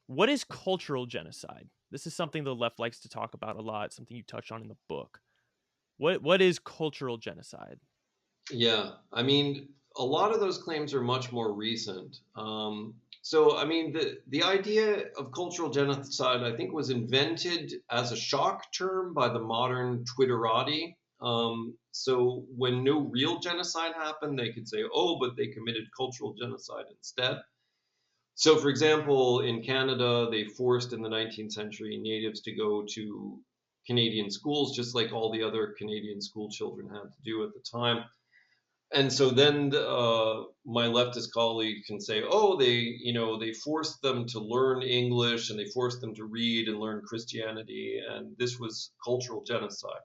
What is cultural genocide? This is something the left likes to talk about a lot, something you touch on in the book. What is cultural genocide? Yeah, I mean, a lot of those claims are much more recent. So, I mean, the idea of cultural genocide, I think, was invented as a shock term by the modern Twitterati. So, when no real genocide happened, they could say, "Oh, but they committed cultural genocide instead." So, for example, in Canada, they forced in the 19th century natives to go to Canadian schools, just like all the other Canadian school children had to do at the time. And so then my leftist colleague can say, "Oh, they forced them to learn English and they forced them to read and learn Christianity, and this was cultural genocide."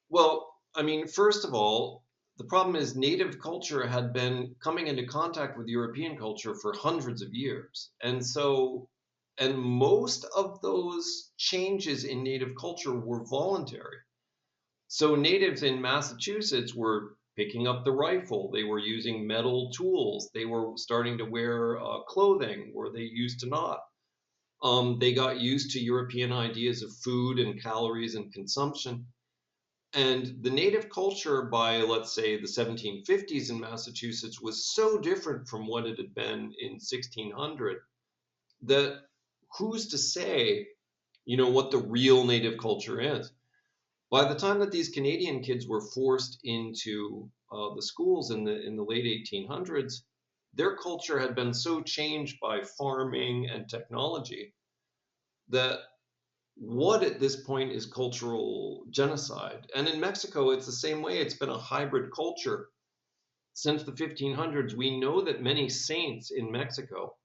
Well, I mean, first of all, the problem is native culture had been coming into contact with European culture for hundreds of years, and most of those changes in native culture were voluntary. So natives in Massachusetts were picking up the rifle. They were using metal tools. They were starting to wear clothing where they used to not. They got used to European ideas of food and calories and consumption. And the native culture by, let's say, the 1750s in Massachusetts was so different from what it had been in 1600 that who's to say, what the real native culture is? By the time that these Canadian kids were forced into the schools in the late 1800s, their culture had been so changed by farming and technology that what at this point is cultural genocide? And in Mexico, it's the same way. It's been a hybrid culture since the 1500s. We know that many saints in Mexico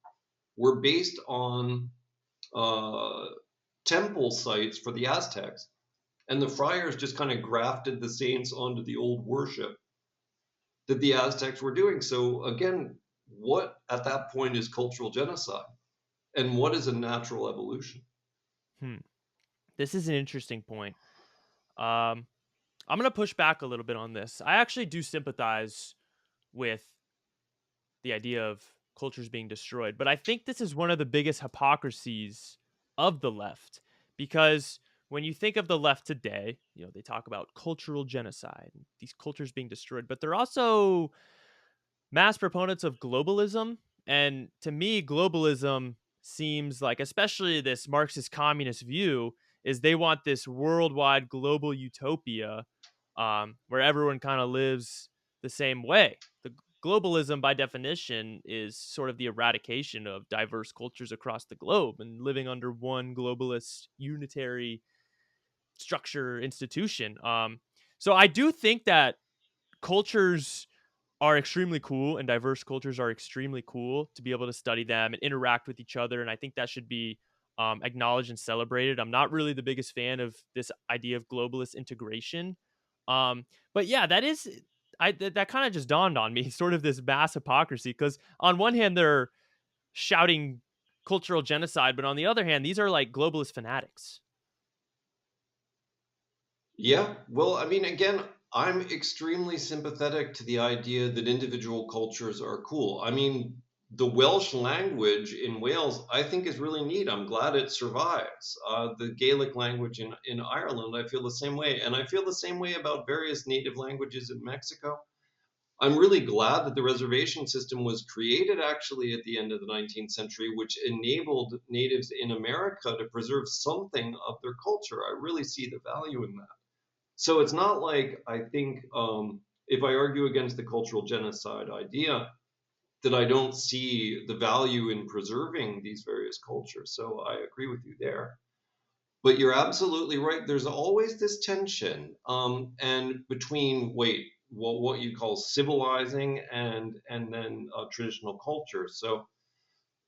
were based on uh, temple sites for the Aztecs. And the friars just kind of grafted the saints onto the old worship that the Aztecs were doing. So again, what at that point is cultural genocide, and what is a natural evolution? Hmm. This is an interesting point. Um, I'm gonna push back a little bit on this. I actually do sympathize with the idea of cultures being destroyed, but I think this is one of the biggest hypocrisies of the left because when you think of the left today, they talk about cultural genocide, these cultures being destroyed, but they're also mass proponents of globalism. And to me, globalism seems like, especially this Marxist communist view, is they want this worldwide global utopia where everyone kind of lives the same way. The globalism, by definition, is sort of the eradication of diverse cultures across the globe and living under one globalist unitary structure institution. So I do think that cultures are extremely cool and diverse cultures are extremely cool to be able to study them and interact with each other. And I think that should be acknowledged and celebrated. I'm not really the biggest fan of this idea of globalist integration. But yeah, that kind of just dawned on me, sort of this mass hypocrisy. Because on one hand, they're shouting cultural genocide, but on the other hand, these are like globalist fanatics. Yeah, well, I mean, again, I'm extremely sympathetic to the idea that individual cultures are cool. I mean, the Welsh language in Wales, I think, is really neat. I'm glad it survives. The Gaelic language in Ireland, I feel the same way. And I feel the same way about various native languages in Mexico. I'm really glad that the reservation system was created actually at the end of the 19th century, which enabled natives in America to preserve something of their culture. I really see the value in that. So it's not like I think if I argue against the cultural genocide idea, that I don't see the value in preserving these various cultures. So I agree with you there. But you're absolutely right. There's always this tension, and between what you call civilizing and then traditional culture. So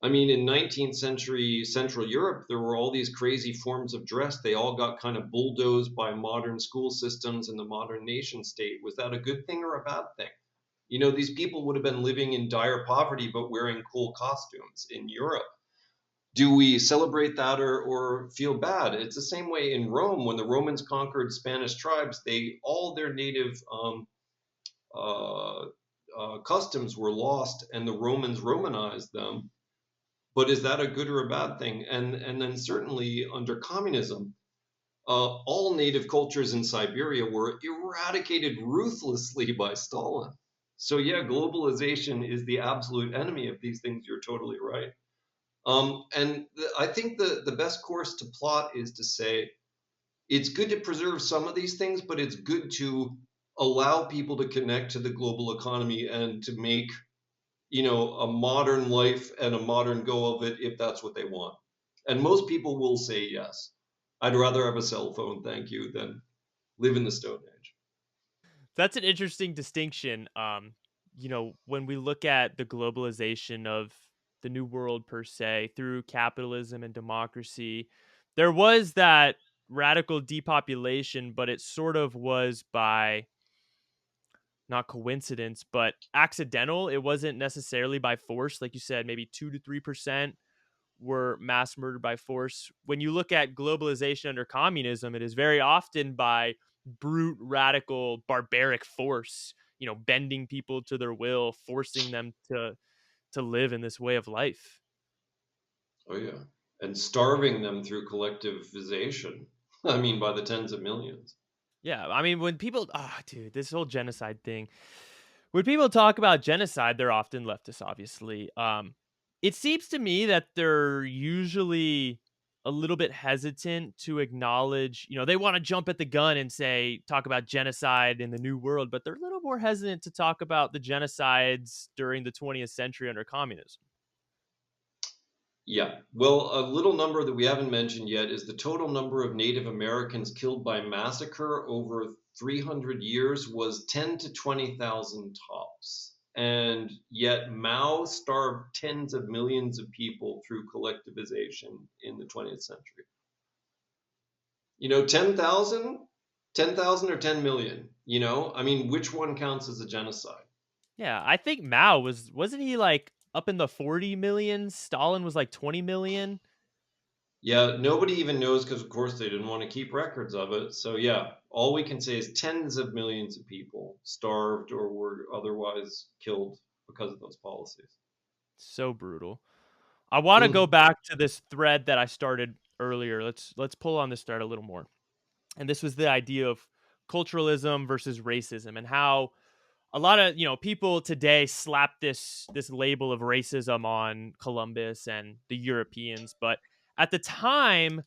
I mean, in 19th century Central Europe, there were all these crazy forms of dress. They all got kind of bulldozed by modern school systems and the modern nation state. Was that a good thing or a bad thing? These people would have been living in dire poverty but wearing cool costumes in Europe. Do we celebrate that or feel bad? It's the same way in Rome when the Romans conquered Spanish tribes. They all their native uh, customs were lost, and the Romans Romanized them. But is that a good or a bad thing? And then certainly under communism, all native cultures in Siberia were eradicated ruthlessly by Stalin. So yeah, globalization is the absolute enemy of these things. You're totally right. I think the best course to plot is to say it's good to preserve some of these things, but it's good to allow people to connect to the global economy and to make, a modern life and a modern go of it if that's what they want. And most people will say yes. I'd rather have a cell phone, thank you, than live in the Stone Age. That's an interesting distinction. When we look at the globalization of the new world per se through capitalism and democracy, there was that radical depopulation, but it sort of was by not coincidence, but accidental. It wasn't necessarily by force. Like you said, maybe 2 to 3% were mass murdered by force. When you look at globalization under communism, it is very often by brute, radical, barbaric force, bending people to their will, forcing them to live in this way of life. Oh, yeah. And starving them through collectivization. I mean, by the tens of millions. Yeah, I mean, when people, dude, this whole genocide thing. When people talk about genocide, they're often leftists, obviously. It seems to me that they're usually a little bit hesitant to acknowledge, they want to jump at the gun and say, talk about genocide in the New World, but they're a little more hesitant to talk about the genocides during the 20th century under communism. Yeah. Well, a little number that we haven't mentioned yet is the total number of Native Americans killed by massacre over 300 years was 10 to 20,000 tops. And yet Mao starved tens of millions of people through collectivization in the 20th century. 10,000, 10,000 or 10 million, I mean, which one counts as a genocide? Yeah, I think Mao wasn't he like up in the 40 million? Stalin was like 20 million. Yeah, nobody even knows because, of course, they didn't want to keep records of it. So, yeah, all we can say is tens of millions of people starved or were otherwise killed because of those policies. So brutal. I want to go Mm, back to this thread that I started earlier. Let's pull on this thread a little more. And this was the idea of culturalism versus racism and how a lot of, people today slap this label of racism on Columbus and the Europeans, but at the time,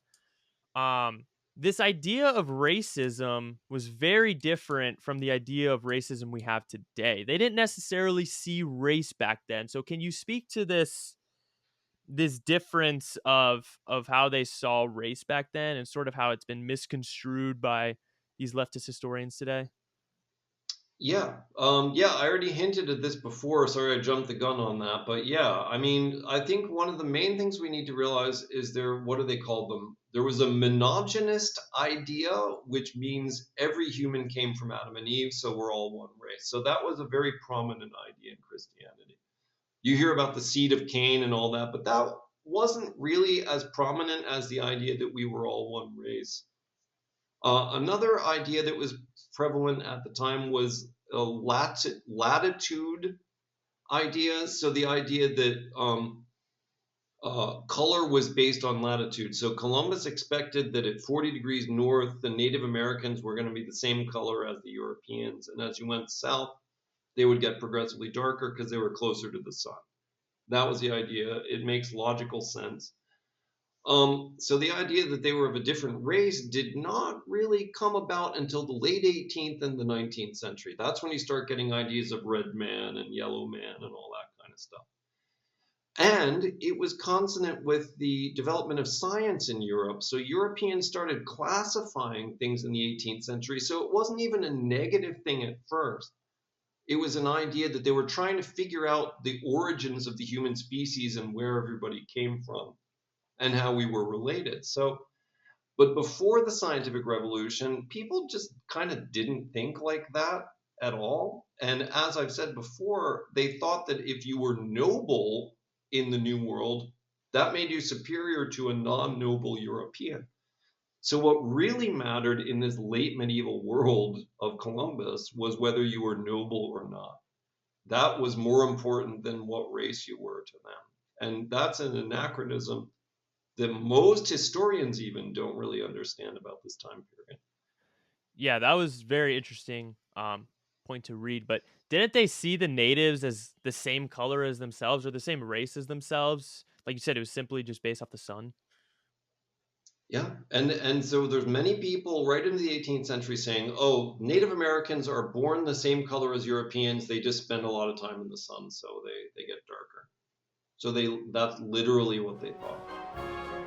um this idea of racism was very different from the idea of racism we have today. They didn't necessarily see race back then. So can you speak to this difference of how they saw race back then and sort of how it's been misconstrued by these leftist historians today? yeah, I already hinted at this before. Sorry, I jumped the gun on that. But yeah, I mean, I think one of the main things we need to realize is what do they call them? There was a monogynist idea, which means every human came from Adam and Eve, so we're all one race. So that was a very prominent idea in Christianity. You hear about the seed of Cain and all that, but that wasn't really as prominent as the idea that we were all one race. Another idea that was prevalent at the time was a latitude idea. So the idea that color was based on latitude. So Columbus expected that at 40 degrees north, the Native Americans were going to be the same color as the Europeans. And as you went south, they would get progressively darker because they were closer to the sun. That was the idea. It makes logical sense. So the idea that they were of a different race did not really come about until the late 18th and the 19th century. That's when you start getting ideas of red man and yellow man and all that kind of stuff. And it was consonant with the development of science in Europe. So Europeans started classifying things in the 18th century. So it wasn't even a negative thing at first. It was an idea that they were trying to figure out the origins of the human species and where everybody came from and how we were related. So, but before the scientific revolution, people just kind of didn't think like that at all. And as I've said before, they thought that if you were noble in the New World, that made you superior to a non noble European. So, what really mattered in this late medieval world of Columbus was whether you were noble or not. That was more important than what race you were to them. And that's an anachronism that most historians even don't really understand about this time period. Yeah, that was very interesting point to read. But didn't they see the natives as the same color as themselves or the same race as themselves? Like you said, it was simply just based off the sun. Yeah, and so there's many people right into the 18th century saying, "Oh, Native Americans are born the same color as Europeans. They just spend a lot of time in the sun, so they get darker." So that's literally what they thought.